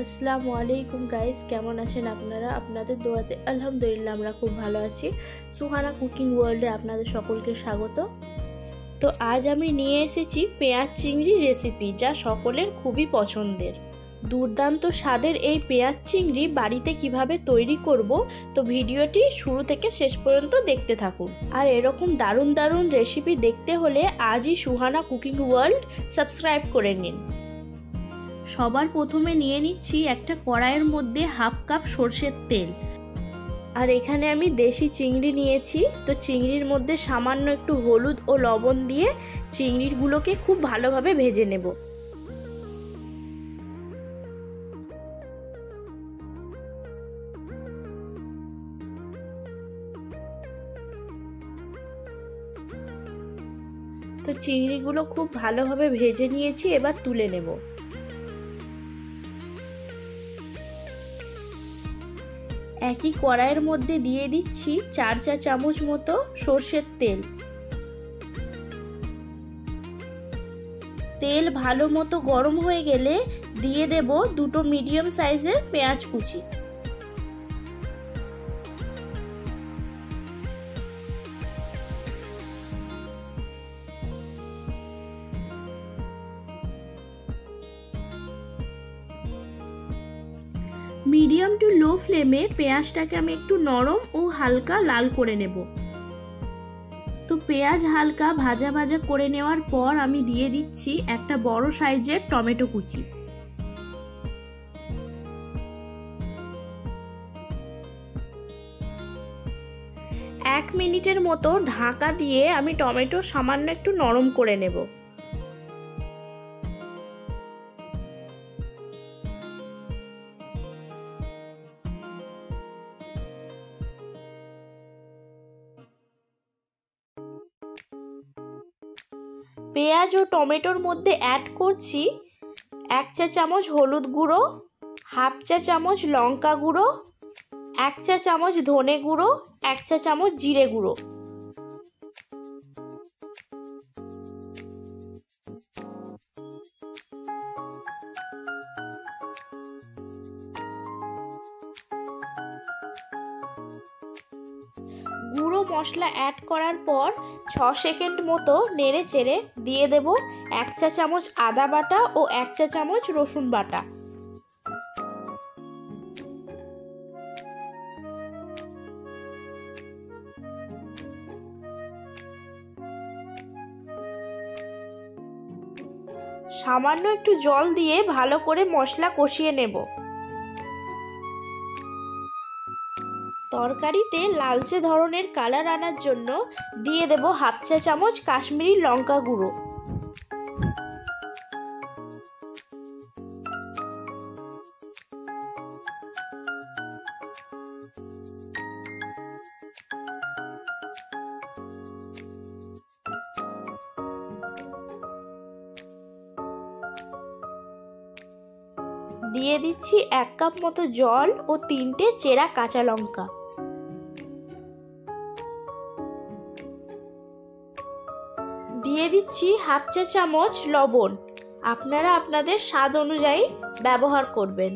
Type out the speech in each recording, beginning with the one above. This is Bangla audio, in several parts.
আসসালামু আলাইকুম গাইস, কেমন আছেন আপনারা? আপনাদের দোয়াতে আলহামদুলিল্লাহ আমরা খুব ভালো আছি। সুহানা কুকিং ওয়ার্ল্ডে আপনাদের সকলকে স্বাগত। তো আজ আমি নিয়ে এসেছি পেঁয়াজ চিংড়ি রেসিপি, যা সকলের খুবই পছন্দের। দুর্দান্ত স্বাদের এই পেঁয়াজ চিংড়ি বাড়িতে কিভাবে তৈরি করব, তো ভিডিওটি শুরু থেকে শেষ পর্যন্ত দেখতে থাকুন। আর এরকম দারুণ দারুণ রেসিপি দেখতে হলে আজই সুহানা কুকিং ওয়ার্ল্ড সাবস্ক্রাইব করে নিন। সবার প্রথমে নিয়ে নিচ্ছি একটা কড়াইয়ের মধ্যে হাফ কাপ সরষের তেল। আর এখানে আমি দেশি চিংড়ি নিয়েছি। তো চিংড়ির মধ্যে সামান্য একটু হলুদ ও লবণ দিয়ে চিংড়িগুলোকে খুব ভালোভাবে ভেজে নেব। তো চিংড়িগুলো খুব ভালোভাবে ভেজে নিয়েছি, এবার তুলে নেব। একই কড়াইয়ের মধ্যে দিয়ে দিচ্ছি 4 চা চামচ মতো সরষের তেল। তেল ভালো মতো গরম হয়ে গেলে দিয়ে দেব দুটো মিডিয়াম সাইজের পেঁয়াজ কুচি। মিডিয়াম টু লো ফ্লেমে পেঁয়াজটাকে আমি একটু নরম ও হালকা লাল করে নেব। তো পেঁয়াজ হালকা ভাজা ভাজা করে নেওয়ার পর আমি দিয়ে দিচ্ছি একটা বড় সাইজের টমেটো কুচি। এক মিনিটের মতো ঢাকা দিয়ে আমি টমেটো সামান্য একটু নরম করে নেব। পেঁয়াজ ও টমেটোর মধ্যে অ্যাড করছি 1 চা চামচ হলুদ গুঁড়ো, হাফ চা চামচ লঙ্কা গুঁড়ো, 1 চা চামচ ধনে গুঁড়ো, 1 চা চামচ জিরে গুঁড়ো। গুঁড়ো মশলা অ্যাড করার পর 6 সেকেন্ড মতো নেড়ে চেড়ে দিয়ে দেব 1 চা চামচ আদা বাটা ও 1 চা চামচ রসুন বাটা। সামান্য একটু জল দিয়ে ভালো করে মশলা কষিয়ে নেব। তরকারিতে লালচে ধরনের কালার আনার জন্য দিয়ে দেব হাফ চা চামচ কাশ্মীরি লঙ্কা গুঁড়ো। দিয়ে দিচ্ছি 1 কাপ মতো জল ও 3টে চেরা কাঁচা লঙ্কা। দিয়ে দিচ্ছি হাফ চা চামচ লবণ, আপনারা আপনাদের স্বাদ অনুযায়ী ব্যবহার করবেন।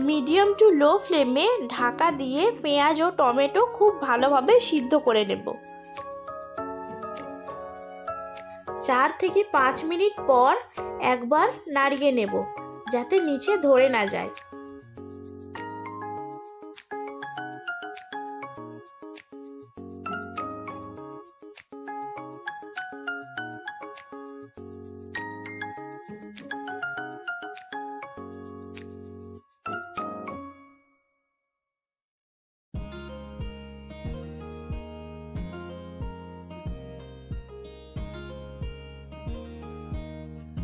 মিডিয়াম টু লো ফ্লেমে ঢাকা দিয়ে পেঁয়াজ ও টমেটো খুব ভালোভাবে সিদ্ধ করে নেব। 4 থেকে 5 মিনিট পর একবার নাড়িয়ে নেব, যাতে নিচে ধরে না যায়।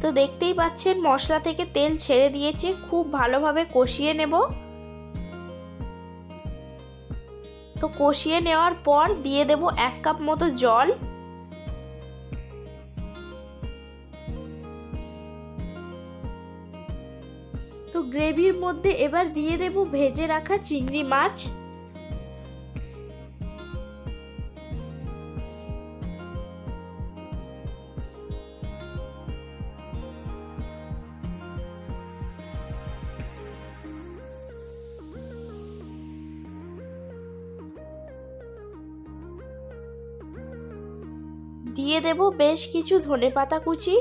তো দেখতেই পাচ্ছেন মশলা থেকে তেল ছেড়ে দিয়েছে, খুব ভালোভাবে কষিয়ে নেব। তো কষিয়ে নেওয়ার পর দিয়ে দেব 1 কাপ মতো জল। তো গ্রেভির মধ্যে এবার দিয়ে দেব ভেজে রাখা চিংড়ি মাছ। দিয়ে দেব বেশ কিছু ধনেপাতা কুচি,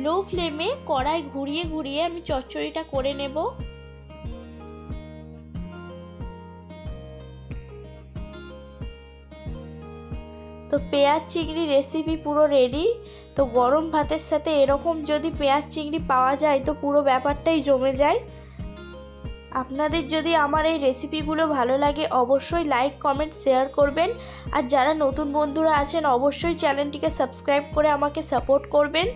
লো ফ্লেমে কড়াই ঘুরিয়ে ঘুরিয়ে আমি চচ্চড়িটা করে নেব। তো পেঁয়াজ চিংড়ি রেসিপি পুরো রেডি। তো গরম ভাতের সাথে এরকম যদি পেঁয়াজ চিংড়ি পাওয়া যায় তো পুরো ব্যাপারটাই জমে যায়। আপনাদের যদি আমার এই রেসিপিগুলো ভালো লাগে অবশ্যই লাইক কমেন্ট শেয়ার করবেন, আর যারা নতুন বন্ধুরা আছেন অবশ্যই চ্যানেলটিকে সাবস্ক্রাইব করে আমাকে সাপোর্ট করবেন।